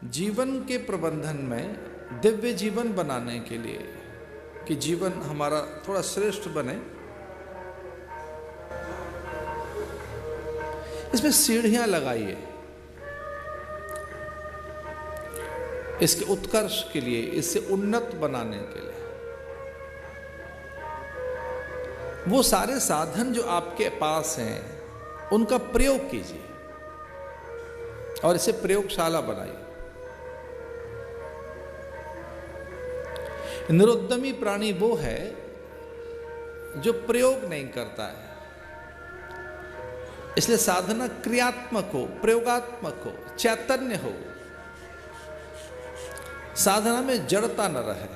जीवन के प्रबंधन में दिव्य जीवन बनाने के लिए कि जीवन हमारा थोड़ा श्रेष्ठ बने, इसमें सीढ़ियां लगाइए। इसके उत्कर्ष के लिए, इससे उन्नत बनाने के लिए वो सारे साधन जो आपके पास हैं उनका प्रयोग कीजिए और इसे प्रयोगशाला बनाइए। निरुद्यमी प्राणी वो है जो प्रयोग नहीं करता है, इसलिए साधना क्रियात्मक हो, प्रयोगात्मक हो, चैतन्य हो, साधना में जड़ता न रहे।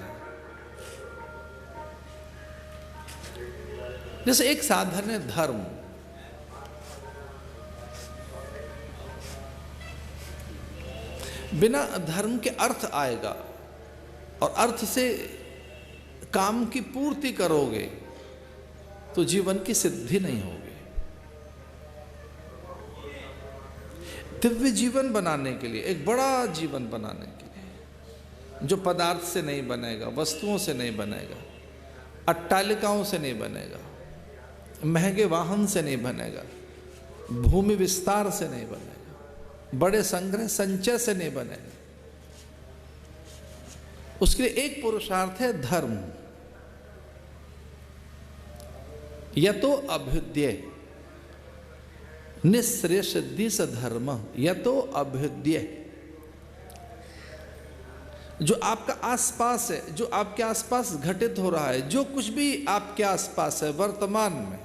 जैसे एक साधन है धर्म, बिना धर्म के अर्थ आएगा और अर्थ से काम की पूर्ति करोगे तो जीवन की सिद्धि नहीं होगी। दिव्य जीवन बनाने के लिए, एक बड़ा जीवन बनाने के लिए जो पदार्थ से नहीं बनेगा, वस्तुओं से नहीं बनेगा, अट्टालिकाओं से नहीं बनेगा, महंगे वाहन से नहीं बनेगा, भूमि विस्तार से नहीं बनेगा, बड़े संग्रह संचय से नहीं बनेगा, उसके लिए एक पुरुषार्थ है धर्म। यतो अभ्युदय निःश्रेयसिद्धि स धर्म, यतो अभ्युदय, जो आपका आसपास है, जो आपके आसपास घटित हो रहा है, जो कुछ भी आपके आसपास है वर्तमान में,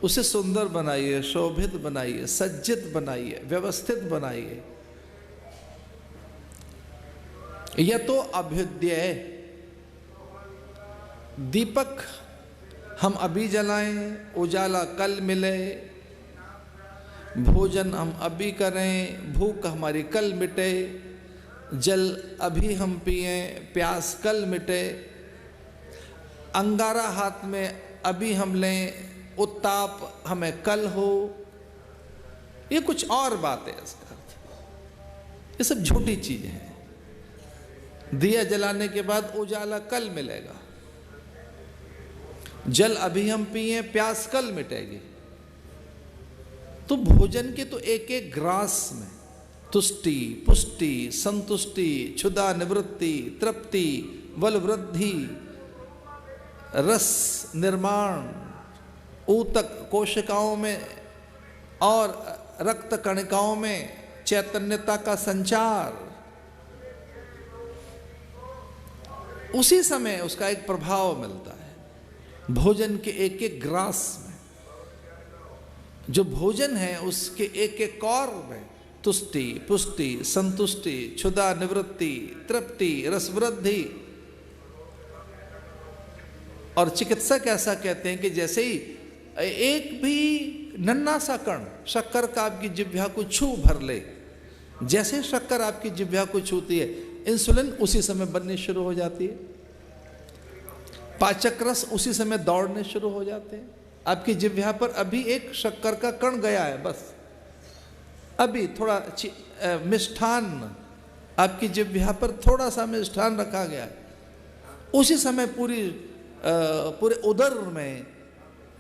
उसे सुंदर बनाइए, शोभित बनाइए, सज्जित बनाइए, व्यवस्थित बनाइए। यह तो अभ्युदय, दीपक हम अभी जलाएं, उजाला कल मिले, भोजन हम अभी करें, भूख हमारी कल मिटे, जल अभी हम पिएं, प्यास कल मिटे, अंगारा हाथ में अभी हम लें, उत्ताप हमें कल हो। ये कुछ और बात है इसका अर्थ, ये सब झूठी चीजें हैं। दिया जलाने के बाद उजाला कल मिलेगा, जल अभी हम पिए, प्यास कल मिटेगी। तो भोजन के तो एक एक ग्रास में तुष्टि, पुष्टि, संतुष्टि, क्षुधा निवृत्ति, तृप्ति, बल वृद्धि, रस निर्माण, ऊतक कोशिकाओं में और रक्त कणिकाओं में चैतन्यता का संचार, उसी समय उसका एक प्रभाव मिलता है। भोजन के एक एक ग्रास में, जो भोजन है उसके एक एक कौर में तुष्टि, पुष्टि, संतुष्टि, क्षुधा निवृत्ति, तृप्ति, रस वृद्धि। और चिकित्सक ऐसा कहते हैं कि जैसे ही एक भी नन्हा सा कण शक्कर का आपकी जिह्वा को छू भर ले, जैसे शक्कर आपकी जिह्वा को छूती है, इंसुलिन उसी समय बननी शुरू हो जाती है, पाचक रस उसी समय दौड़ने शुरू हो जाते हैं। आपकी जिह्वा पर अभी एक शक्कर का कण गया है, बस अभी थोड़ा मिष्ठान, आपकी जिह्वा पर थोड़ा सा मिष्ठान रखा गया है, उसी समय पूरे उदर में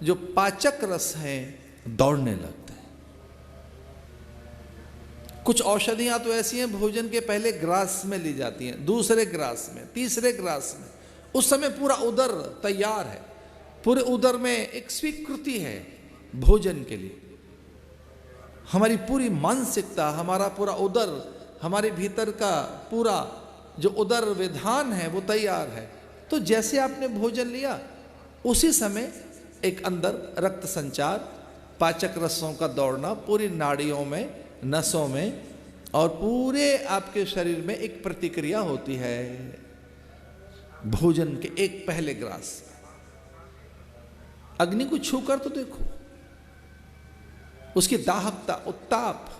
जो पाचक रस हैं दौड़ने लगते हैं। कुछ औषधियां तो ऐसी हैं भोजन के पहले ग्रास में ली जाती हैं, दूसरे ग्रास में, तीसरे ग्रास में, उस समय पूरा उदर तैयार है, पूरे उदर में एक स्वीकृति है भोजन के लिए। हमारी पूरी मानसिकता, हमारा पूरा उदर, हमारे भीतर का पूरा जो उदर विधान है वो तैयार है। तो जैसे आपने भोजन लिया उसी समय एक अंदर रक्त संचार, पाचक रसों का दौड़ना पूरी नाड़ियों में, नसों में और पूरे आपके शरीर में एक प्रतिक्रिया होती है भोजन के एक पहले ग्रास। अग्नि को छूकर तो देखो, उसकी दाहकता, उत्ताप।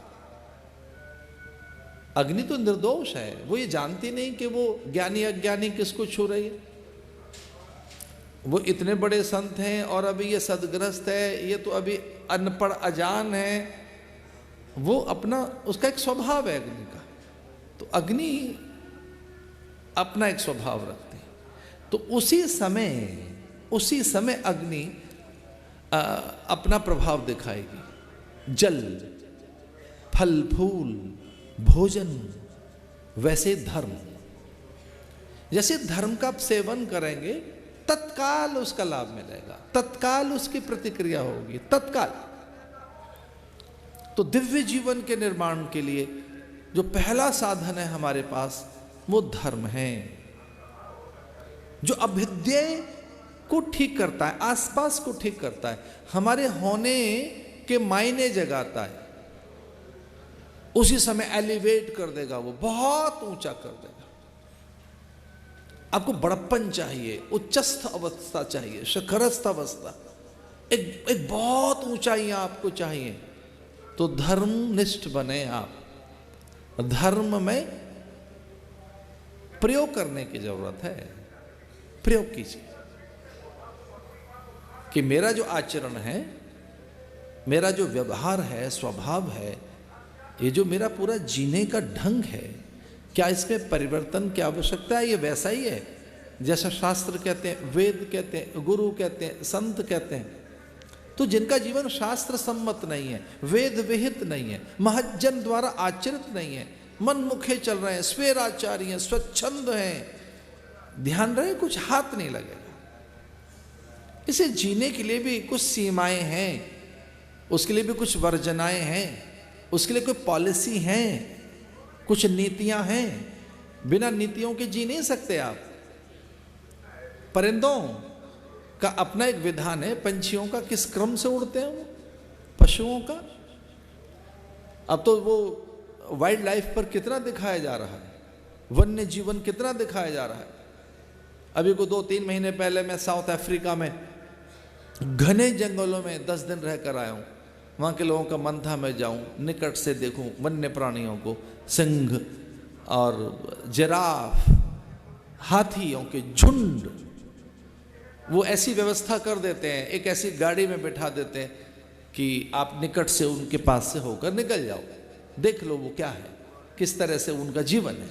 अग्नि तो निर्दोष है, वो ये जानती नहीं कि वो ज्ञानी अज्ञानी किसको छू रही है। वो इतने बड़े संत हैं और अभी ये सदग्रस्त है, ये तो अभी अनपढ़ अजान है। वो अपना, उसका एक स्वभाव है अग्नि का, तो अग्नि अपना एक स्वभाव रखती है। तो उसी समय अग्नि अपना प्रभाव दिखाएगी। जल, फल फूल, भोजन, वैसे धर्म। जैसे धर्म का सेवन करेंगे तत्काल उसका लाभ मिलेगा, तत्काल उसकी प्रतिक्रिया होगी, तत्काल। तो दिव्य जीवन के निर्माण के लिए जो पहला साधन है हमारे पास वो धर्म है, जो अभ्युदय को ठीक करता है, आसपास को ठीक करता है, हमारे होने के मायने जगाता है। उसी समय एलिवेट कर देगा, वो बहुत ऊंचा कर देगा। आपको बड़प्पन चाहिए, उच्चस्थ अवस्था चाहिए, शिखरस्थ अवस्था, एक बहुत ऊंचाइयां आपको चाहिए, तो धर्मनिष्ठ बने आप। धर्म में प्रयोग करने की जरूरत है। प्रयोग कीजिए कि मेरा जो आचरण है, मेरा जो व्यवहार है, स्वभाव है, ये जो मेरा पूरा जीने का ढंग है, क्या इसमें परिवर्तन की आवश्यकता है? ये वैसा ही है जैसा शास्त्र कहते हैं, वेद कहते हैं, गुरु कहते हैं, संत कहते हैं। तो जिनका जीवन शास्त्र सम्मत नहीं है, वेद विहित नहीं है, महज्जन द्वारा आचरित नहीं है, मन मुखे चल रहे हैं, स्वेराचारी हैं, स्वच्छंद हैं, ध्यान रहे कुछ हाथ नहीं लगेगा। इसे जीने के लिए भी कुछ सीमाएं हैं, उसके लिए भी कुछ वर्जनाएं हैं, उसके लिए कोई पॉलिसी है, कुछ नीतियां हैं। बिना नीतियों के जी नहीं सकते आप। परिंदों का अपना एक विधान है, पंछियों का किस क्रम से उड़ते हैं वो, पशुओं का। अब तो वो वाइल्ड लाइफ पर कितना दिखाया जा रहा है, वन्य जीवन कितना दिखाया जा रहा है। अभी को 2-3 महीने पहले मैं साउथ अफ्रीका में घने जंगलों में 10 दिन रहकर आया हूं। वहां के लोगों का मन था मैं जाऊं, निकट से देखूं वन्य प्राणियों को, सिंह और जिराफ, हाथियों के झुंड। वो ऐसी व्यवस्था कर देते हैं, एक ऐसी गाड़ी में बिठा देते हैं कि आप निकट से उनके पास से होकर निकल जाओ, देख लो वो क्या है, किस तरह से उनका जीवन है।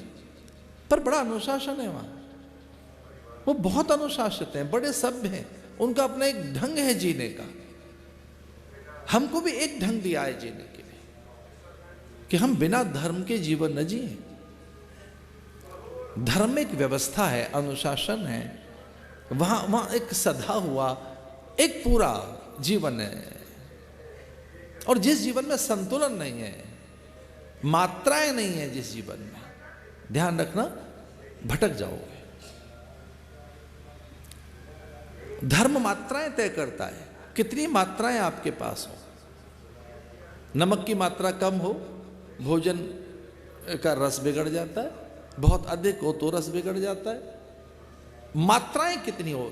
पर बड़ा अनुशासन है वहां, वो बहुत अनुशासित हैं, बड़े सभ्य हैं, उनका अपना एक ढंग है जीने का। हमको भी एक ढंग दिया है जीने के लिए कि हम बिना धर्म के जीवन न जिए। धर्म एक व्यवस्था है, अनुशासन है, वहां एक सधा हुआ एक पूरा जीवन है। और जिस जीवन में संतुलन नहीं है, मात्राएं नहीं है जिस जीवन में, ध्यान रखना भटक जाओगे। धर्म मात्राएं तय करता है, कितनी मात्राएं आपके पास हो। नमक की मात्रा कम हो, भोजन का रस बिगड़ जाता है, बहुत अधिक हो तो रस बिगड़ जाता है। मात्राएं कितनी हो,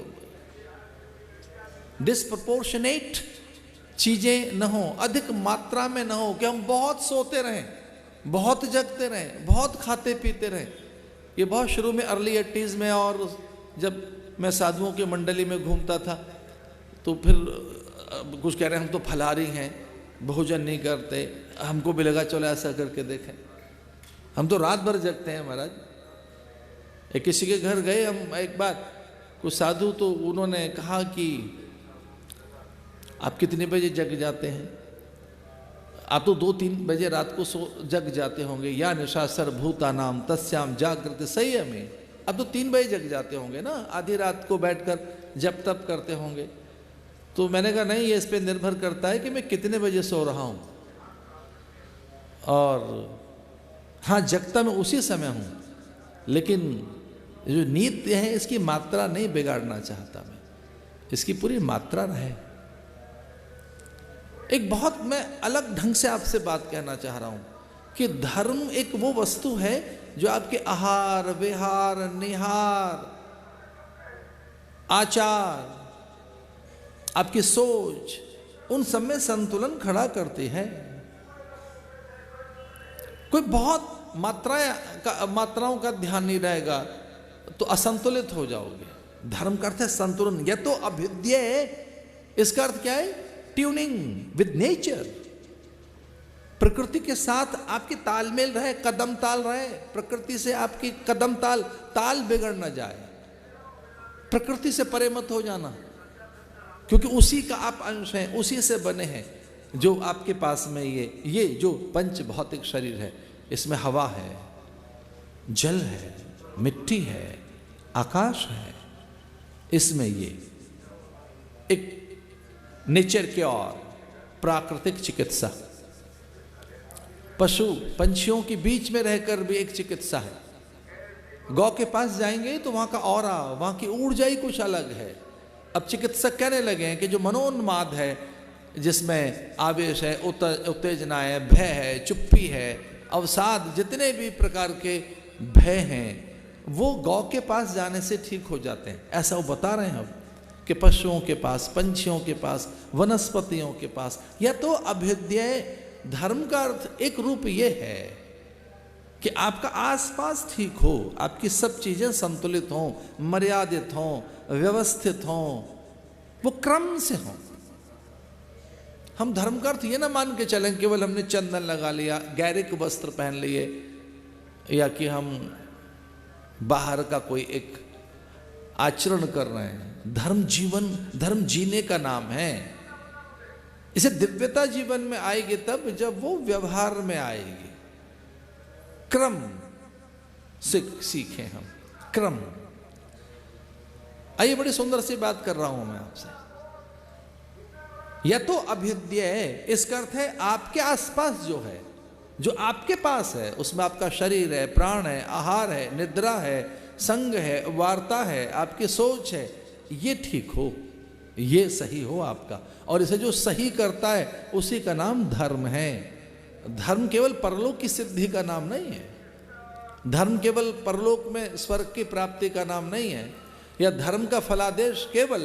डिस्प्रपोर्शनेट चीजें न हो, अधिक मात्रा में न हो कि हम बहुत सोते रहें, बहुत जगते रहें, बहुत खाते पीते रहें। ये बहुत शुरू में अर्ली 80s में, और जब मैं साधुओं की मंडली में घूमता था तो फिर कुछ कह रहे हैं हम तो फलाहारी हैं, भोजन नहीं करते। हमको भी लगा चलो ऐसा करके देखें, हम तो रात भर जगते हैं महाराज। किसी के घर गए हम एक बार, कुछ साधु, तो उन्होंने कहा कि आप कितने बजे जग जाते हैं? आप तो 2-3 बजे रात को जग जाते होंगे। या निशा सर्वभूतानाम तस्याम जागृत संयमे। अब तो 3 बजे जग जाते होंगे ना, आधी रात को बैठकर जप तप करते होंगे। तो मैंने कहा नहीं, ये इस पे निर्भर करता है कि मैं कितने बजे सो रहा हूं, और हाँ जगता मैं उसी समय हूं, लेकिन जो नींद है इसकी मात्रा नहीं बिगाड़ना चाहता मैं, इसकी पूरी मात्रा रहे। एक बहुत मैं अलग ढंग से आपसे बात कहना चाह रहा हूं कि धर्म एक वो वस्तु है जो आपके आहार विहार निहार आचार आपकी सोच उन सब में संतुलन खड़ा करती है। कोई बहुत मात्राओं का ध्यान नहीं रहेगा तो असंतुलित हो जाओगे। धर्म का अर्थ है संतुलन, यह तो अभ्युदय। इसका अर्थ क्या है? Tuning with nature. प्रकृति के साथ आपकी तालमेल रहे, कदम ताल रहे, प्रकृति से आपकी कदम ताल बिगड़ न जाए। प्रकृति से परे मत हो जाना, क्योंकि उसी का आप अंश हैं, उसी से बने हैं। जो आपके पास में ये जो पंच भौतिक शरीर है, इसमें हवा है, जल है, मिट्टी है, आकाश है, इसमें ये एक नेचर के और प्राकृतिक चिकित्सा, पशु पंछियों के बीच में रहकर भी एक चिकित्सा है। गौ के पास जाएंगे तो वहां का ऑरा, वहां की ऊर्जा ही कुछ अलग है। अब चिकित्सक कहने लगे हैं कि जो मनोन्माद है, जिसमें आवेश है, उत्तेजना है, भय है, चुप्पी है, अवसाद, जितने भी प्रकार के भय हैं, वो गौ के पास जाने से ठीक हो जाते हैं। ऐसा वो बता रहे हैं अब कि पशुओं के पास, पंछियों के पास, वनस्पतियों के पास। या तो अभ्युदय धर्म का अर्थ एक रूप ये है कि आपका आसपास ठीक हो, आपकी सब चीजें संतुलित हों, मर्यादित हों, व्यवस्थित हों, वो क्रम से हों। हम धर्म का अर्थ ये ना मान के चलें केवल हमने चंदन लगा लिया, गैरिक वस्त्र पहन लिए, या कि हम बाहर का कोई एक आचरण कर रहे हैं। धर्म जीवन, धर्म जीने का नाम है। इसे दिव्यता जीवन में आएगी तब जब वो व्यवहार में आएगी। क्रम सीखें हम, क्रम। आइए, बड़ी सुंदर सी बात कर रहा हूं मैं आपसे। या तो अभ्युदय, इसका अर्थ है आपके आसपास जो है, जो आपके पास है, उसमें आपका शरीर है, प्राण है, आहार है, निद्रा है, संग है, वार्ता है, आपकी सोच है, ये ठीक हो, ये सही हो आपका। और इसे जो सही करता है उसी का नाम धर्म है। धर्म केवल परलोक की सिद्धि का नाम नहीं है, धर्म केवल परलोक में स्वर्ग की प्राप्ति का नाम नहीं है, या धर्म का फलादेश केवल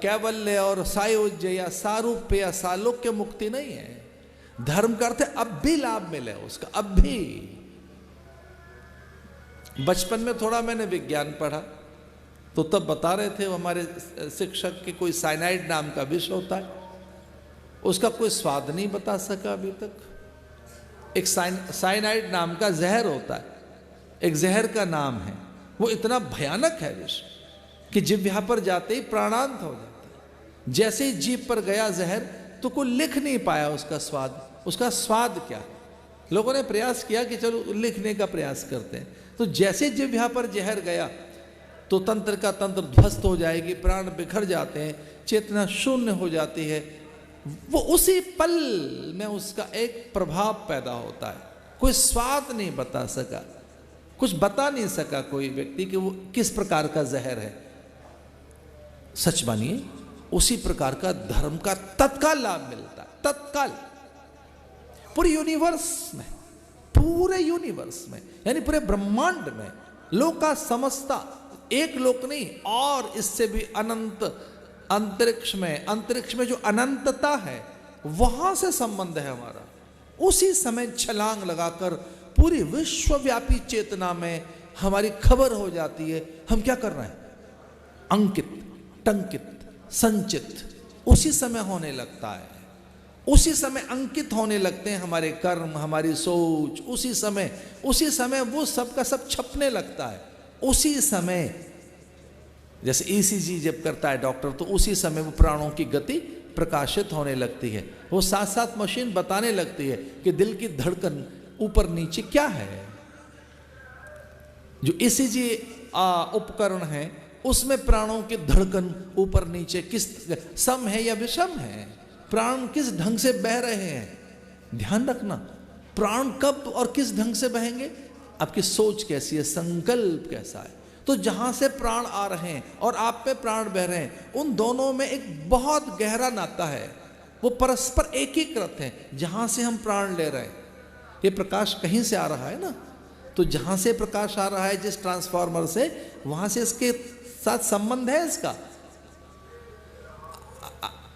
कैवल्य और सायुज्य या सारूप्य या सालोक्य मुक्ति नहीं है। धर्म का अर्थ है अब भी लाभ मिले उसका, अब भी। बचपन में थोड़ा मैंने विज्ञान पढ़ा तो तब बता रहे थे हमारे शिक्षक कि कोई साइनाइड नाम का विष होता है, उसका कोई स्वाद नहीं बता सका अभी तक। एक साइनाइड नाम का जहर होता है, एक जहर का नाम है, वो इतना भयानक है विष कि जिह्वा पर जाते ही प्राणांत हो जाता है। जैसे ही जीभ पर गया जहर तो कोई लिख नहीं पाया उसका स्वाद, उसका स्वाद क्या। लोगों ने प्रयास किया कि चलो लिखने का प्रयास करते हैं, तो जैसे जिह्वा पर जहर गया तो तंत्र का तंत्र ध्वस्त हो जाएगी, प्राण बिखर जाते हैं, चेतना शून्य हो जाती है। वो उसी पल में उसका एक प्रभाव पैदा होता है। कोई स्वाद नहीं बता सका, कुछ बता नहीं सका कोई व्यक्ति कि वो किस प्रकार का जहर है। सच मानिए, उसी प्रकार का धर्म का तत्काल लाभ मिलता है, तत्काल, पूरे यूनिवर्स में, पूरे यूनिवर्स में, यानी पूरे ब्रह्मांड में, लोका समस्ता, एक लोक नहीं और इससे भी अनंत अंतरिक्ष में जो अनंतता है वहां से संबंध है हमारा। उसी समय छलांग लगाकर पूरी विश्वव्यापी चेतना में हमारी खबर हो जाती है हम क्या कर रहे हैं। अंकित, टंकित, संचित उसी समय होने लगता है, उसी समय अंकित होने लगते हैं हमारे कर्म, हमारी सोच। उसी समय वो सब का सब छपने लगता है। उसी समय जैसे ईसीजी जब करता है डॉक्टर, तो उसी समय वो प्राणों की गति प्रकाशित होने लगती है। वो साथ साथ मशीन बताने लगती है कि दिल की धड़कन ऊपर नीचे क्या है। जो ईसीजी उपकरण है उसमें प्राणों की धड़कन ऊपर नीचे किस सम है या विषम है, प्राण किस ढंग से बह रहे हैं। ध्यान रखना, प्राण कब और किस ढंग से बहेंगे, आपकी सोच कैसी है, संकल्प कैसा है। तो जहां से प्राण आ रहे हैं और आप पे प्राण बह रहे हैं, उन दोनों में एक बहुत गहरा नाता है, वो परस्पर एकीकृत है। जहां से हम प्राण ले रहे हैं, ये प्रकाश कहीं से आ रहा है ना, तो जहां से प्रकाश आ रहा है जिस ट्रांसफार्मर से, वहां से इसके साथ संबंध है इसका।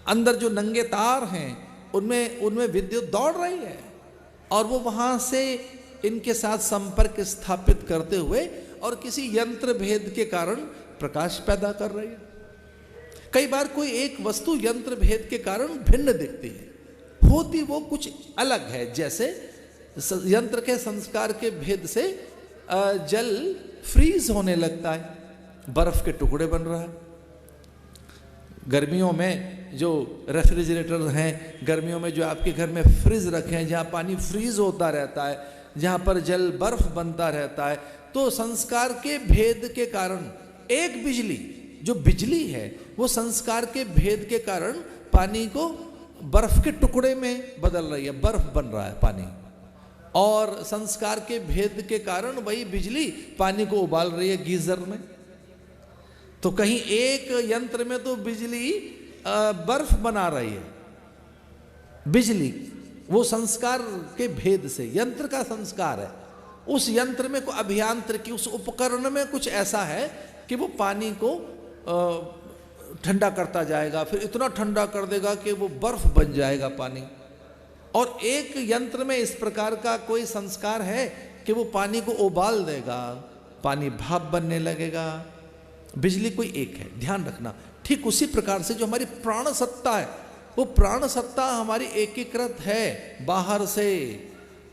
अंदर जो नंगे तार हैं उनमें विद्युत दौड़ रही है और वो वहां से इनके साथ संपर्क स्थापित करते हुए और किसी यंत्र भेद के कारण प्रकाश पैदा कर रही है। कई बार कोई एक वस्तु यंत्र भेद के कारण भिन्न दिखती है, अनुभूति वो कुछ अलग है। जैसे यंत्र के संस्कार के भेद से जल फ्रीज होने लगता है, बर्फ के टुकड़े बन रहा है। गर्मियों में जो रेफ्रिजरेटर हैं, गर्मियों में जो आपके घर में फ्रिज रखे हैं, जहाँ पानी फ्रीज होता रहता है, जहाँ पर जल बर्फ बनता रहता है, तो संस्कार के भेद के कारण एक बिजली, जो बिजली है वो संस्कार के भेद के कारण पानी को बर्फ के टुकड़े में बदल रही है, बर्फ बन रहा है पानी। और संस्कार के भेद के कारण वही बिजली पानी को उबाल रही है गीजर में। तो कहीं एक यंत्र में तो बिजली बर्फ बना रही है, बिजली वो संस्कार के भेद से, यंत्र का संस्कार है, उस यंत्र में कोई अभियांत्रिकी, उस उपकरण में कुछ ऐसा है कि वो पानी को ठंडा करता जाएगा, फिर इतना ठंडा कर देगा कि वो बर्फ बन जाएगा पानी। और एक यंत्र में इस प्रकार का कोई संस्कार है कि वो पानी को उबाल देगा, पानी भाप बनने लगेगा। बिजली कोई एक है, ध्यान रखना। ठीक उसी प्रकार से जो हमारी प्राण सत्ता है, वो प्राण सत्ता हमारी एकीकृत है बाहर से,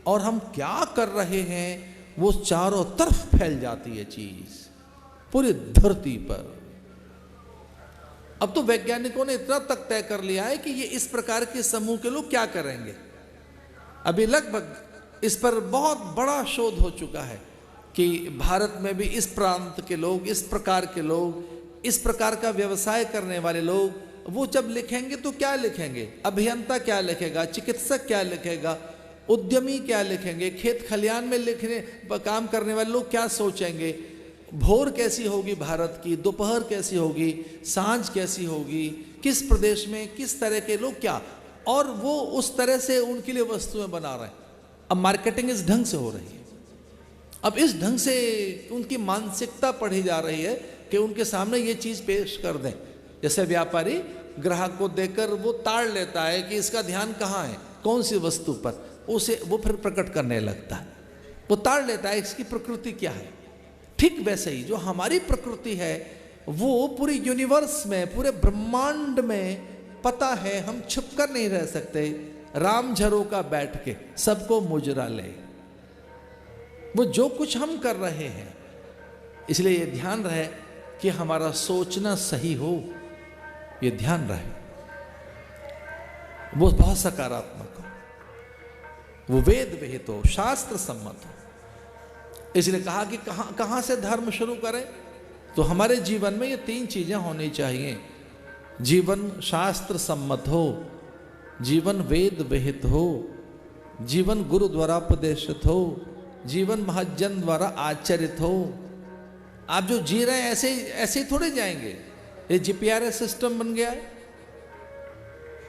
और हम क्या कर रहे हैं वो चारों तरफ फैल जाती है चीज, पूरी धरती पर। अब तो वैज्ञानिकों ने इतना तक तय कर लिया है कि ये इस प्रकार के समूह के लोग क्या करेंगे। अभी लगभग इस पर बहुत बड़ा शोध हो चुका है कि भारत में भी इस प्रांत के लोग, इस प्रकार के लोग, इस प्रकार का व्यवसाय करने वाले लोग, वो जब लिखेंगे तो क्या लिखेंगे, अभियंता क्या लिखेगा, चिकित्सक क्या लिखेगा, उद्यमी क्या लिखेंगे, खेत खलियान में लिखने काम करने वाले लोग क्या सोचेंगे, भोर कैसी होगी भारत की, दोपहर कैसी होगी, सांझ कैसी होगी, किस प्रदेश में किस तरह के लोग क्या, और वो उस तरह से उनके लिए वस्तुएं बना रहे हैं। अब मार्केटिंग इस ढंग से हो रही है, अब इस ढंग से उनकी मानसिकता पढ़ी जा रही है कि उनके सामने ये चीज पेश कर दें। जैसे व्यापारी ग्राहक को देखकर वो ताड़ लेता है कि इसका ध्यान कहाँ है, कौन सी वस्तु पर, उसे वो फिर प्रकट करने लगता है, वो ताड़ लेता है इसकी प्रकृति क्या है। ठीक वैसे ही जो हमारी प्रकृति है वो पूरी यूनिवर्स में, पूरे ब्रह्मांड में पता है, हम छुप कर नहीं रह सकते। राम झरोका बैठ के सबको मुजरा ले, वो जो कुछ हम कर रहे हैं, इसलिए ये ध्यान रहे कि हमारा सोचना सही हो, ये ध्यान रहे, वो बहुत सकारात्मक हो, वो वेद विहित हो, शास्त्र सम्मत हो। इसलिए कहा कि कहां से धर्म शुरू करें, तो हमारे जीवन में ये तीन चीजें होनी चाहिए। जीवन शास्त्र सम्मत हो, जीवन वेद विहित हो, जीवन गुरु द्वारा उपदेशित हो, जीवन महज्जन द्वारा आचरित हो। आप जो जी रहे हैं ऐसे ही थोड़े जाएंगे। ये जीपीआरएस सिस्टम बन गया है,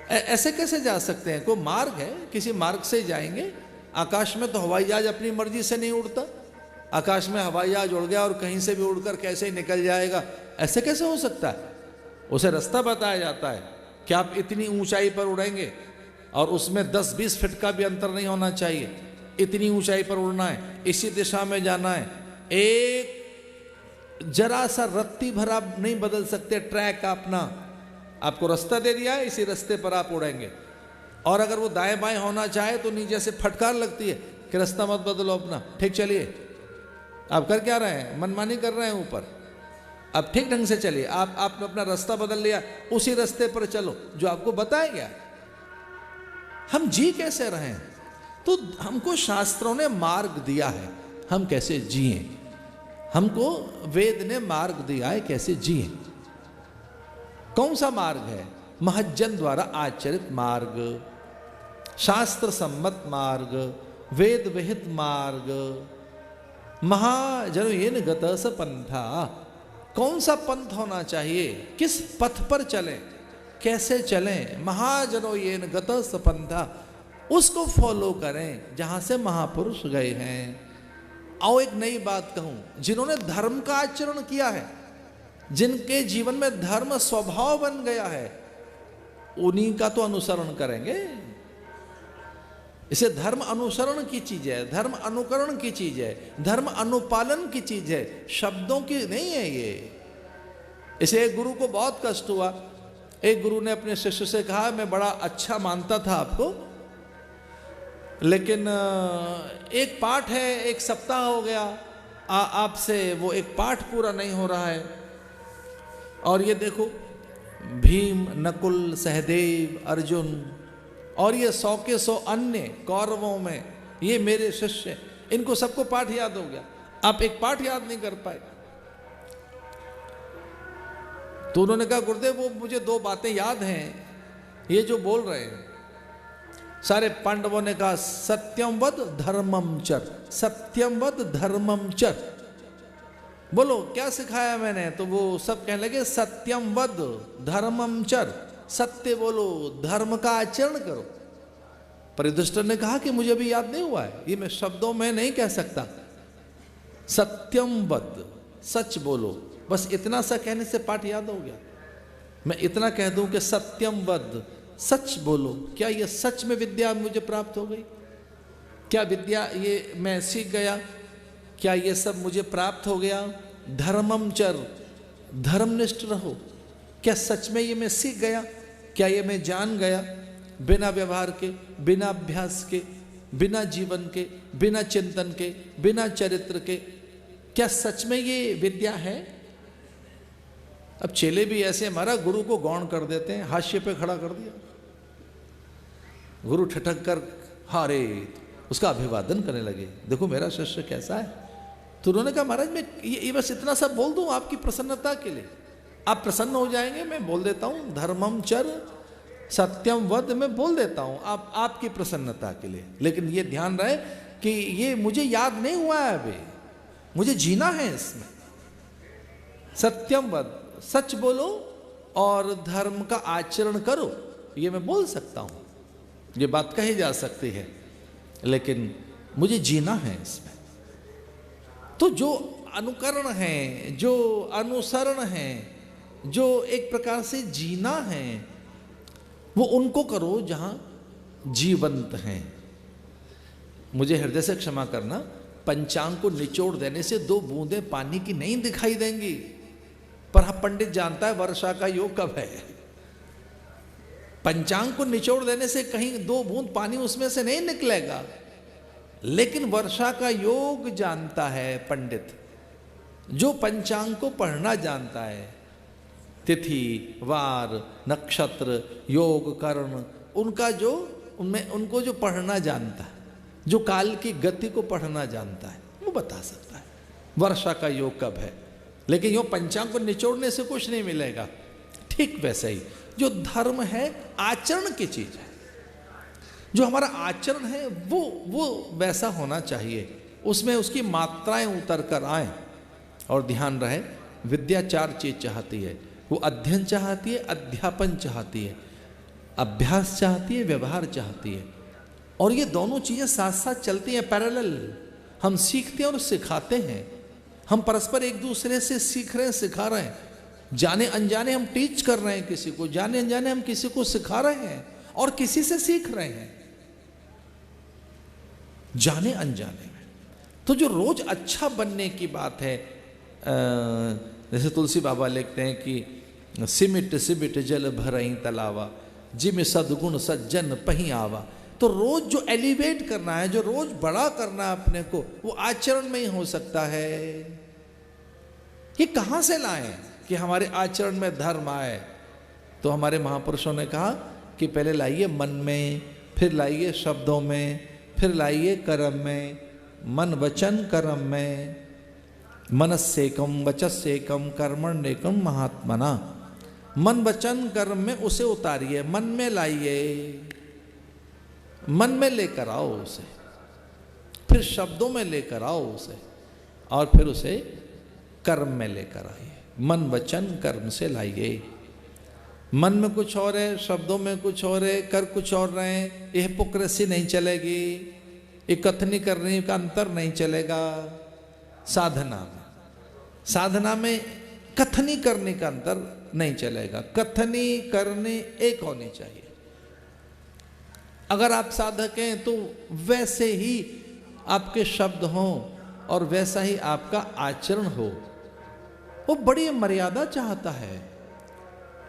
ऐसे कैसे जा सकते हैं? कोई मार्ग है, किसी मार्ग से जाएंगे। आकाश में तो हवाई जहाज अपनी मर्जी से नहीं उड़ता, आकाश में हवाई जहाज उड़ गया और कहीं से भी उड़कर कैसे ही निकल जाएगा, ऐसे कैसे हो सकता है? उसे रास्ता बताया जाता है कि आप इतनी ऊंचाई पर उड़ेंगे और उसमें 10-20 फीट का भी अंतर नहीं होना चाहिए, इतनी ऊंचाई पर उड़ना है, इसी दिशा में जाना है। एक जरा सा रत्ती भर आप नहीं बदल सकते ट्रैक अपना, आपको रास्ता दे दिया है, इसी रास्ते पर आप उड़ेंगे। और अगर वो दाएं बाएं होना चाहे तो नीचे से फटकार लगती है कि रास्ता मत बदलो अपना, ठीक चलिए। आप कर क्या रहे हैं? मनमानी कर रहे हैं ऊपर। अब ठीक ढंग से चलिए, आपने अपना रास्ता बदल लिया, उसी रास्ते पर चलो जो आपको बताया गया। हम जी कैसे रहे हैं? तो हमको शास्त्रों ने मार्ग दिया है, हम कैसे जिए, हमको वेद ने मार्ग दिया है कैसे जिए। कौन सा मार्ग है? महज्जन द्वारा आचरित मार्ग, शास्त्र सम्मत मार्ग, वेद विहित मार्ग, महाजनो येन गतः पंथा। कौन सा पंथ होना चाहिए, किस पथ पर चलें, कैसे चलें? महाजनो येन गतः पंथा, उसको फॉलो करें जहां से महापुरुष गए हैं। आओ एक नई बात कहूं, जिन्होंने धर्म का आचरण किया है, जिनके जीवन में धर्म स्वभाव बन गया है, उन्हीं का तो अनुसरण करेंगे। इसे धर्म अनुसरण की चीज है, धर्म अनुकरण की चीज है, धर्म अनुपालन की चीज है, शब्दों की नहीं है ये। इसे एक गुरु को बहुत कष्ट हुआ। एक गुरु ने अपने शिष्य से कहा, मैं बड़ा अच्छा मानता था आपको, लेकिन एक पाठ है, एक सप्ताह हो गया, आपसे वो एक पाठ पूरा नहीं हो रहा है। और ये देखो, भीम, नकुल, सहदेव, अर्जुन और ये 100 के 100 अन्य कौरवों में ये मेरे शिष्य, इनको सबको पाठ याद हो गया, आप एक पाठ याद नहीं कर पाए। तो उन्होंने कहा गुरुदेव वो मुझे 2 बातें याद हैं, ये जो बोल रहे हैं। सारे पांडवों ने कहा सत्यम वद धर्मम चर, सत्यम वद धर्मम चर। बोलो क्या सिखाया मैंने? तो वो सब कहने लगे सत्यम वद धर्मम चर, सत्य बोलो, धर्म का आचरण करो। पर युधिष्ठिर ने कहा कि मुझे अभी याद नहीं हुआ है, ये मैं शब्दों में नहीं कह सकता। सत्यम वद, सच बोलो, बस इतना सा कहने से पाठ याद हो गया। मैं इतना कह दूं कि सत्यम वद, सच बोलो, क्या ये सच में विद्या मुझे प्राप्त हो गई? क्या विद्या ये मैं सीख गया? क्या ये सब मुझे प्राप्त हो गया? धर्मम चर, धर्मनिष्ठ रहो, क्या सच में ये मैं सीख गया? क्या ये मैं जान गया? बिना व्यवहार के, बिना अभ्यास के, बिना जीवन के, बिना चिंतन के, बिना चरित्र के, क्या सच में ये विद्या है? अब चेले भी ऐसे हमारा गुरु को गौण कर देते हैं, हाशिए पे खड़ा कर दिया, गुरु ठठक कर हारे उसका अभिवादन करने लगे, देखो मेरा शिष्य कैसा है। तो उन्होंने कहा महाराज मैं ये बस इतना सा बोल दूं आपकी प्रसन्नता के लिए, आप प्रसन्न हो जाएंगे, मैं बोल देता हूं धर्मम चर सत्यम वद, मैं बोल देता हूं आपकी प्रसन्नता के लिए। लेकिन ये ध्यान रहे कि ये मुझे याद नहीं हुआ है, अभी मुझे जीना है इसमें। सत्यम वद, सच बोलो और धर्म का आचरण करो, ये मैं बोल सकता हूं, ये बात कही जा सकती है, लेकिन मुझे जीना है इसमें। तो जो अनुकरण है, जो अनुसरण है, जो एक प्रकार से जीना है, वो उनको करो जहां जीवंत हैं। मुझे हृदय से क्षमा करना, पंचांग को निचोड़ देने से 2 बूंदें पानी की नहीं दिखाई देंगी, पर हाँ पंडित जानता है वर्षा का योग कब है। पंचांग को निचोड़ देने से कहीं 2 बूंद पानी उसमें से नहीं निकलेगा, लेकिन वर्षा का योग जानता है पंडित। जो पंचांग को पढ़ना जानता है, तिथि, वार, नक्षत्र, योग, कर्ण, उनका जो उनमें उनको जो पढ़ना जानता है, जो काल की गति को पढ़ना जानता है, वो बता सकता है वर्षा का योग कब है। लेकिन यो पंचांग को निचोड़ने से कुछ नहीं मिलेगा। ठीक वैसे ही जो धर्म है आचरण की चीज है, जो हमारा आचरण है वो वैसा होना चाहिए, उसमें उसकी मात्राएं उतर कर आए। और ध्यान रहे विद्या 4 चीज चाहती है, वो अध्ययन चाहती है, अध्यापन चाहती है, अभ्यास चाहती है, व्यवहार चाहती है। और ये दोनों चीजें साथ साथ चलती हैं, पैरेलल। हम सीखते हैं और सिखाते हैं, हम परस्पर एक दूसरे से सीख रहे हैं, सिखा रहे हैं। जाने अनजाने हम टीच कर रहे हैं किसी को, जाने अनजाने हम किसी को सिखा रहे हैं और किसी से सीख रहे हैं, जाने अनजाने में। तो जो रोज अच्छा बनने की बात है, जैसे तुलसी बाबा लिखते हैं कि सिमिट सिमिट जल भरई तलावा, जिम सदगुण सज्जन पही आवा। तो रोज जो एलिवेट करना है, जो रोज बड़ा करना है अपने को, वो आचरण में ही हो सकता है। ये कहां से लाएं कि हमारे आचरण में धर्म आए? तो हमारे महापुरुषों ने कहा कि पहले लाइए मन में, फिर लाइए शब्दों में, फिर लाइए कर्म में, मन वचन कर्म में। मनस्सेकम वचस्सेकम कर्मण्येकम महात्मना। मन वचन कर्म में उसे उतारिए, मन में लाइए, मन में लेकर आओ उसे, फिर शब्दों में लेकर आओ उसे, और फिर उसे कर्म में लेकर आइए। मन वचन कर्म से लाइए। मन में कुछ और है, शब्दों में कुछ और है, कर कुछ और रहे हैं, यह हिपोक्रेसी नहीं चलेगी, ये कथनी करने का अंतर नहीं चलेगा। साधना में कथनी करने का अंतर नहीं चलेगा, कथनी करने एक होनी चाहिए। अगर आप साधक हैं तो वैसे ही आपके शब्द हों और वैसा ही आपका आचरण हो। वो बड़ी मर्यादा चाहता है।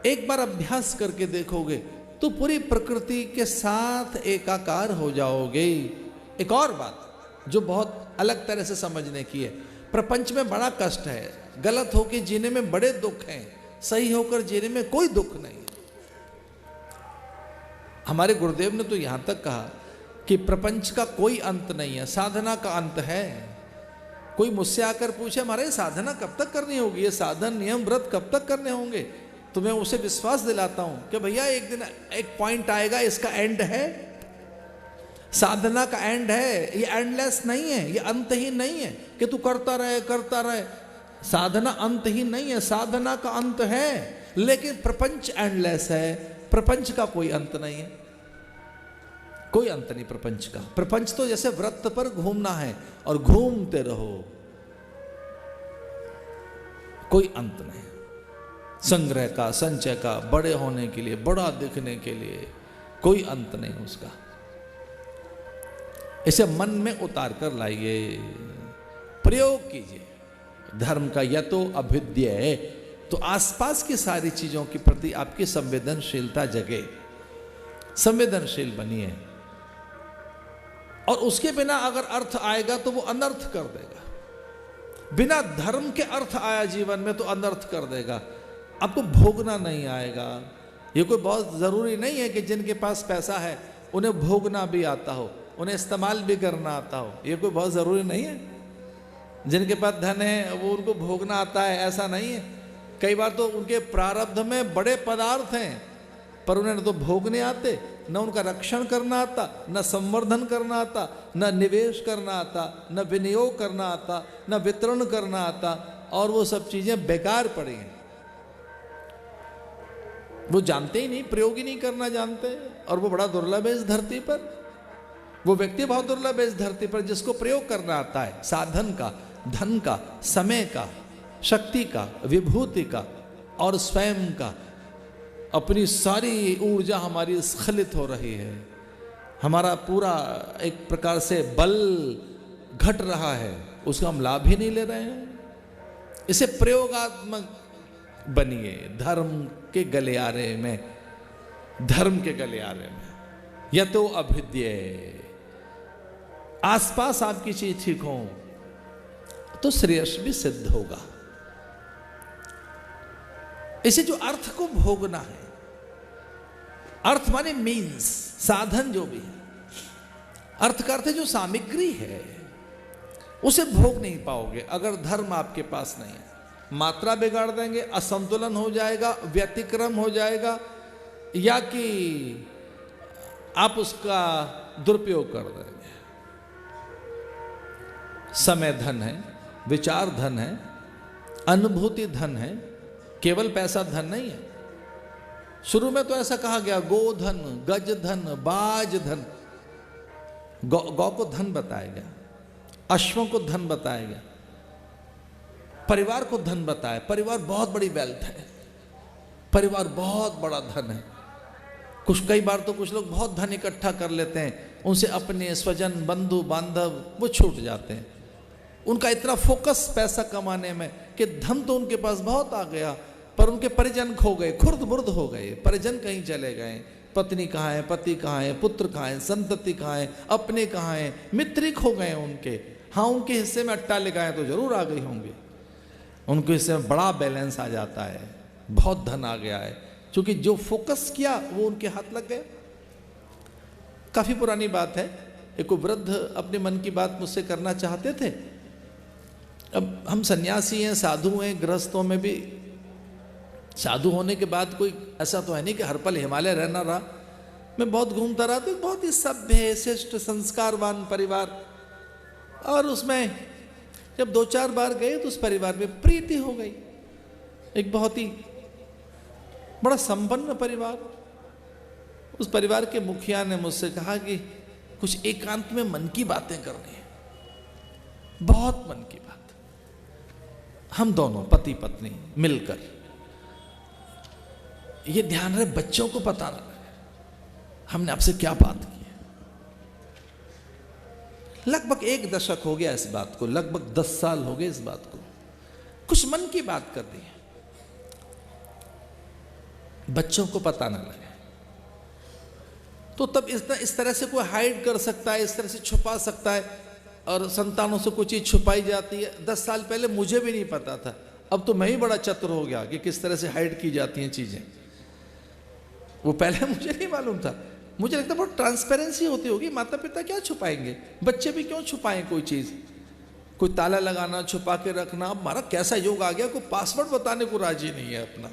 एक बार अभ्यास करके देखोगे तो पूरी प्रकृति के साथ एकाकार हो जाओगे। एक और बात जो बहुत अलग तरह से समझने की है, प्रपंच में बड़ा कष्ट है, गलत होकर जीने में बड़े दुख हैं, सही होकर जीने में कोई दुख नहीं। हमारे गुरुदेव ने तो यहां तक कहा कि प्रपंच का कोई अंत नहीं है, साधना का अंत है। कोई मुझसे आकर पूछे हमारे साधना कब तक करनी होगी, ये साधन नियम व्रत कब तक करने होंगे, तो मैं उसे विश्वास दिलाता हूं कि भैया एक दिन एक पॉइंट आएगा, इसका एंड है, साधना का एंड है, ये एंडलेस नहीं है, ये अंत ही नहीं है कि तू करता रहे। साधना अंत ही नहीं है, साधना का अंत है, लेकिन प्रपंच एंडलेस है, प्रपंच का कोई अंत नहीं है, कोई अंत नहीं प्रपंच का। प्रपंच तो जैसे वृत्त पर घूमना है और घूमते रहो, कोई अंत नहीं। संग्रह का, संचय का, बड़े होने के लिए, बड़ा दिखने के लिए कोई अंत नहीं उसका। इसे मन में उतार कर लाइए, प्रयोग कीजिए धर्म का। या तो अभ्युदय है तो आसपास की सारी चीजों के प्रति आपकी संवेदनशीलता जगे, संवेदनशील बनिए, और उसके बिना अगर अर्थ आएगा तो वो अनर्थ कर देगा। बिना धर्म के अर्थ आया जीवन में तो अनर्थ कर देगा, आपको भोगना नहीं आएगा। ये कोई बहुत जरूरी नहीं है कि जिनके पास पैसा है उन्हें भोगना भी आता हो, उन्हें इस्तेमाल भी करना आता हो, ये कोई बहुत जरूरी नहीं है। जिनके पास धन है वो उनको भोगना आता है, ऐसा नहीं है। कई बार तो उनके प्रारब्ध में बड़े पदार्थ हैं पर उन्हें न तो भोगने आते, न उनका रक्षण करना आता, न संवर्धन करना आता, न निवेश करना आता, न विनियोग करना आता, न वितरण करना आता, और वो सब चीजें बेकार पड़ी हैं। वो जानते ही नहीं, प्रयोग ही नहीं करना जानते, और वो बड़ा दुर्लभ है इस धरती पर। वो व्यक्ति बहुत दुर्लभ है इस धरती पर जिसको प्रयोग करना आता है, साधन का, धन का, समय का, शक्ति का, विभूति का और स्वयं का। अपनी सारी ऊर्जा हमारी स्खलित हो रही है, हमारा पूरा एक प्रकार से बल घट रहा है, उसका हम लाभ ही नहीं ले रहे हैं। इसे प्रयोगात्मक बनिए धर्म के गलियारे में, धर्म के गलियारे में। या तो अभ्युदय, आसपास आपकी चीज ठीक हो तो श्रेयस भी सिद्ध होगा। इसे जो अर्थ को भोगना है, अर्थ माने मीन्स, साधन जो भी है, अर्थ का अर्थ जो सामग्री है, उसे भोग नहीं पाओगे अगर धर्म आपके पास नहीं है। मात्रा बिगाड़ देंगे, असंतुलन हो जाएगा, व्यतिक्रम हो जाएगा, या कि आप उसका दुरुपयोग कर देंगे। समय धन है, विचार धन है, अनुभूति धन है, केवल पैसा धन नहीं है। शुरू में तो ऐसा कहा गया गोधन, गज धन, बाज धन। गौ को धन बताया गया, अश्वों को धन बताया गया, परिवार को धन बताया। परिवार बहुत बड़ी वेल्थ है, परिवार बहुत बड़ा धन है। कई बार तो कुछ लोग बहुत धन इकट्ठा कर लेते हैं, उनसे अपने स्वजन, बंधु बांधव वो छूट जाते हैं। उनका इतना फोकस पैसा कमाने में कि धन तो उनके पास बहुत आ गया, पर उनके परिजन खो गए, खुर्द बुर्द हो गए, परिजन कहीं चले गए। पत्नी कहाँ है, पति कहाँ है, पुत्र कहाँ है, संतति कहाँ है, अपने कहाँ है, मित्र खो गए उनके। हाँ, उनके हिस्से में अट्टालिकाएं तो जरूर आ गई होंगी, उनके हिस्से में बड़ा बैलेंस आ जाता है, बहुत धन आ गया है, क्योंकि जो फोकस किया वो उनके हाथ लग गया। काफी पुरानी बात है, एक वृद्ध अपने मन की बात मुझसे करना चाहते थे। अब हम सन्यासी हैं, साधु हैं, गृहस्थों में भी साधु होने के बाद कोई ऐसा तो है नहीं कि हर पल हिमालय रहना रहा। मैं बहुत घूमता रहा, तो बहुत ही सभ्य, शिष्ट, संस्कारवान परिवार, और उसमें जब 2-4 बार गए तो उस परिवार में प्रीति हो गई। एक बहुत ही बड़ा संपन्न परिवार। उस परिवार के मुखिया ने मुझसे कहा कि कुछ एकांत में मन की बातें करनी है, बहुत मन की बात। हम दोनों पति पत्नी मिलकर, ये ध्यान रहे बच्चों को पता ना लगे हमने आपसे क्या बात की है। लगभग 1 दशक हो गया इस बात को, लगभग 10 साल हो गए इस बात को। कुछ मन की बात कर दी है, बच्चों को पता ना लगे। तो तब इस तरह से कोई हाइड कर सकता है, इस तरह से छुपा सकता है, और संतानों से कुछ चीज़ छुपाई जाती है। 10 साल पहले मुझे भी नहीं पता था, अब तो मैं ही बड़ा चतुर हो गया कि किस तरह से हाइड की जाती हैं चीज़ें। वो पहले मुझे नहीं मालूम था। मुझे लगता है बहुत ट्रांसपेरेंसी होती होगी, माता पिता क्या छुपाएंगे, बच्चे भी क्यों छुपाएं कोई चीज़, कोई ताला लगाना, छुपा के रखना। अब हमारा कैसा योग आ गया, कोई पासवर्ड बताने को राजी नहीं है अपना।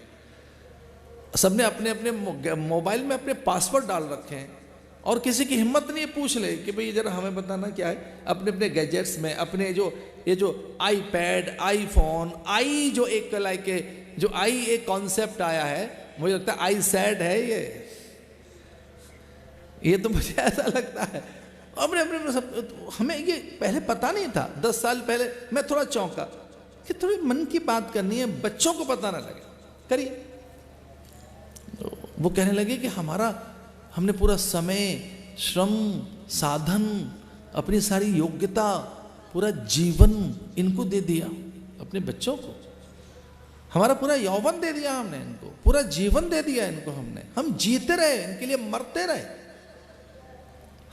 सबने अपने अपने मोबाइल में अपने पासवर्ड डाल रखे हैं, और किसी की हिम्मत नहीं है पूछ ले कि भाई जरा हमें बताना क्या है। अपने अपने गैजेट्स में, अपने ये जो आईपैड, आईफोन, आई जो एक लाइक जो आई एक कॉन्सेप्ट आया है, मुझे लगता है आई सैड है ये तो मुझे ऐसा लगता है। अपने अपने सब, हमें ये पहले पता नहीं था। 10 साल पहले मैं थोड़ा चौंका कि थोड़ी मन की बात करनी है, बच्चों को पता ना लगे, करिए। तो वो कहने लगे कि हमने पूरा समय, श्रम, साधन, अपनी सारी योग्यता, पूरा जीवन इनको दे दिया, अपने बच्चों को। हमारा पूरा यौवन दे दिया हमने इनको, पूरा जीवन दे दिया इनको हमने। हम जीते रहे, इनके लिए मरते रहे,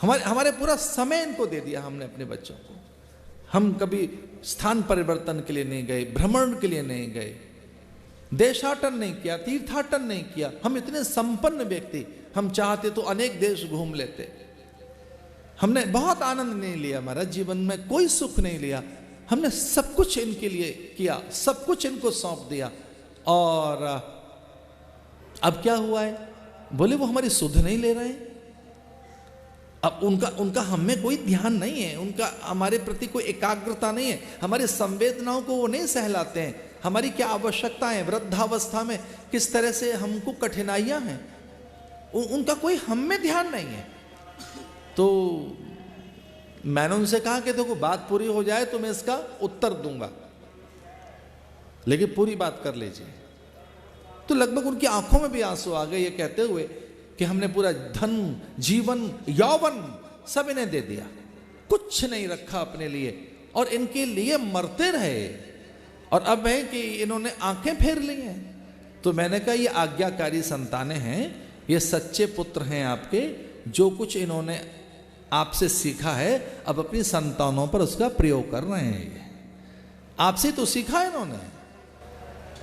हमारे पूरा समय इनको दे दिया हमने अपने बच्चों को। हम कभी स्थान परिवर्तन के लिए नहीं गए, भ्रमण के लिए नहीं गए, देशाटन नहीं किया, तीर्थाटन नहीं किया। हम इतने संपन्न व्यक्ति, हम चाहते तो अनेक देश घूम लेते। हमने बहुत आनंद नहीं लिया, हमारा जीवन में कोई सुख नहीं लिया। हमने सब कुछ इनके लिए किया, सब कुछ इनको सौंप दिया, और अब क्या हुआ है? बोले वो हमारी सुध नहीं ले रहे हैं। अब उनका हम में कोई ध्यान नहीं है, उनका हमारे प्रति कोई एकाग्रता नहीं है, हमारी संवेदनाओं को वो नहीं सहलाते हैं। हमारी क्या आवश्यकता है, वृद्धावस्था में किस तरह से हमको कठिनाइयां हैं, उनका कोई हम में ध्यान नहीं है। तो मैंने उनसे कहा कि देखो बात पूरी हो जाए तो मैं इसका उत्तर दूंगा, लेकिन पूरी बात कर लीजिए। तो लगभग उनकी आंखों में भी आंसू आ गए, ये कहते हुए कि हमने पूरा धन, जीवन, यौवन सब इन्हें दे दिया, कुछ नहीं रखा अपने लिए, और इनके लिए मरते रहे, और अब है कि इन्होंने आंखें फेर ली हैं। तो मैंने कहा ये आज्ञाकारी संतानें हैं, ये सच्चे पुत्र हैं आपके। जो कुछ इन्होंने आपसे सीखा है अब अपनी संतानों पर उसका प्रयोग कर रहे हैं। आपसे तो सीखा है इन्होंने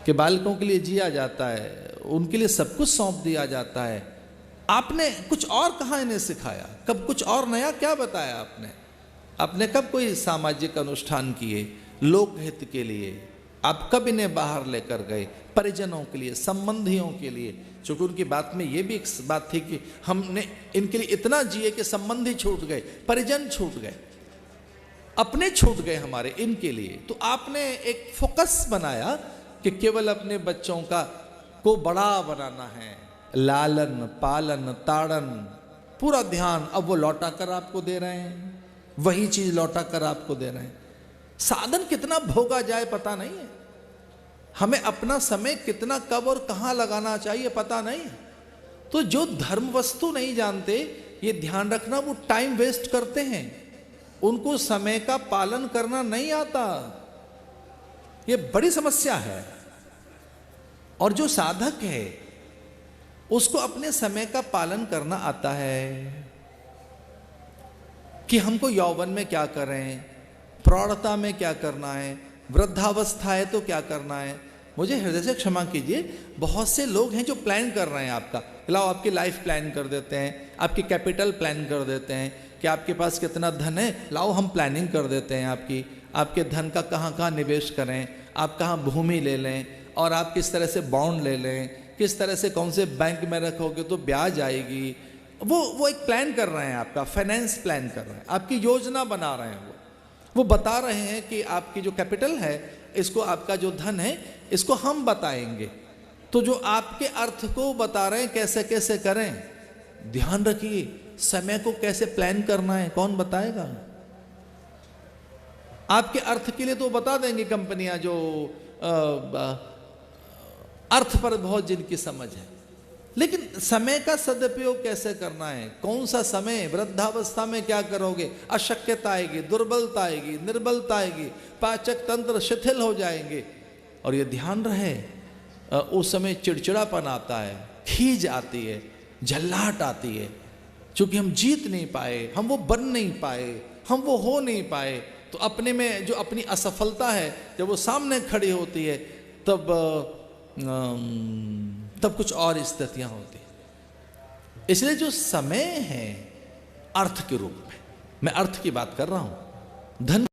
कि बालकों के लिए जिया जाता है, उनके लिए सब कुछ सौंप दिया जाता है। आपने कुछ और कहाँ इन्हें सिखाया? कब कुछ और नया क्या बताया आपने कब कोई सामाजिक अनुष्ठान किए लोकहित के लिए? आप कब इन्हें बाहर लेकर गए परिजनों के लिए, संबंधियों के लिए? चूंकि उनकी बात में ये भी एक बात थी कि हमने इनके लिए इतना जिए कि संबंधी छूट गए, परिजन छूट गए, अपने छूट गए हमारे इनके लिए। तो आपने एक फोकस बनाया कि केवल अपने बच्चों को बड़ा बनाना है, लालन पालन ताड़न, पूरा ध्यान अब वो लौटा कर आपको दे रहे हैं, वही चीज लौटा कर आपको दे रहे हैं। साधन कितना भोगा जाए पता नहीं है, हमें अपना समय कितना कब और कहां लगाना चाहिए पता नहीं है। तो जो धर्म वस्तु नहीं जानते, ये ध्यान रखना, वो टाइम वेस्ट करते हैं, उनको समय का पालन करना नहीं आता, ये बड़ी समस्या है। और जो साधक है उसको अपने समय का पालन करना आता है कि हमको यौवन में क्या करें, प्रौढ़ता में क्या करना है, वृद्धावस्था है तो क्या करना है। मुझे हृदय से क्षमा कीजिए, बहुत से लोग हैं जो प्लान कर रहे हैं आपका, लाओ आपकी लाइफ प्लान कर देते हैं, आपकी कैपिटल प्लान कर देते हैं कि आपके पास कितना धन है, लाओ हम प्लानिंग कर देते हैं आपके धन का कहाँ कहाँ निवेश करें, आप कहाँ भूमि ले लें, और आप किस तरह से बॉन्ड ले लें, किस तरह से कौन से बैंक में रखोगे तो ब्याज आएगी। वो एक प्लान कर रहे हैं, आपका फाइनेंस प्लान कर रहे हैं, आपकी योजना बना रहे हैं। वो बता रहे हैं कि आपकी जो कैपिटल है, इसको, आपका जो धन है, इसको हम बताएंगे। तो जो आपके अर्थ को बता रहे हैं कैसे कैसे करें, ध्यान रखिए समय को कैसे प्लान करना है, कौन बताएगा? आपके अर्थ के लिए तो बता देंगे कंपनियां, जो अर्थ पर बहुत जिनकी समझ है, लेकिन समय का सदुपयोग कैसे करना है, कौन सा समय, वृद्धावस्था में क्या करोगे, अशक्यता आएगी, दुर्बलता आएगी, निर्बलता आएगी, पाचक तंत्र शिथिल हो जाएंगे। और ये ध्यान रहे, उस समय चिड़चिड़ापन आता है, खीज आती है, झल्लाहट आती है, चूंकि हम जीत नहीं पाए, हम वो बन नहीं पाए, हम वो हो नहीं पाए, तो अपने में जो अपनी असफलता है जब वो सामने खड़ी होती है तब कुछ और स्थितियां होती हैं। इसलिए जो समय है अर्थ के रूप में, मैं अर्थ की बात कर रहा हूं, धन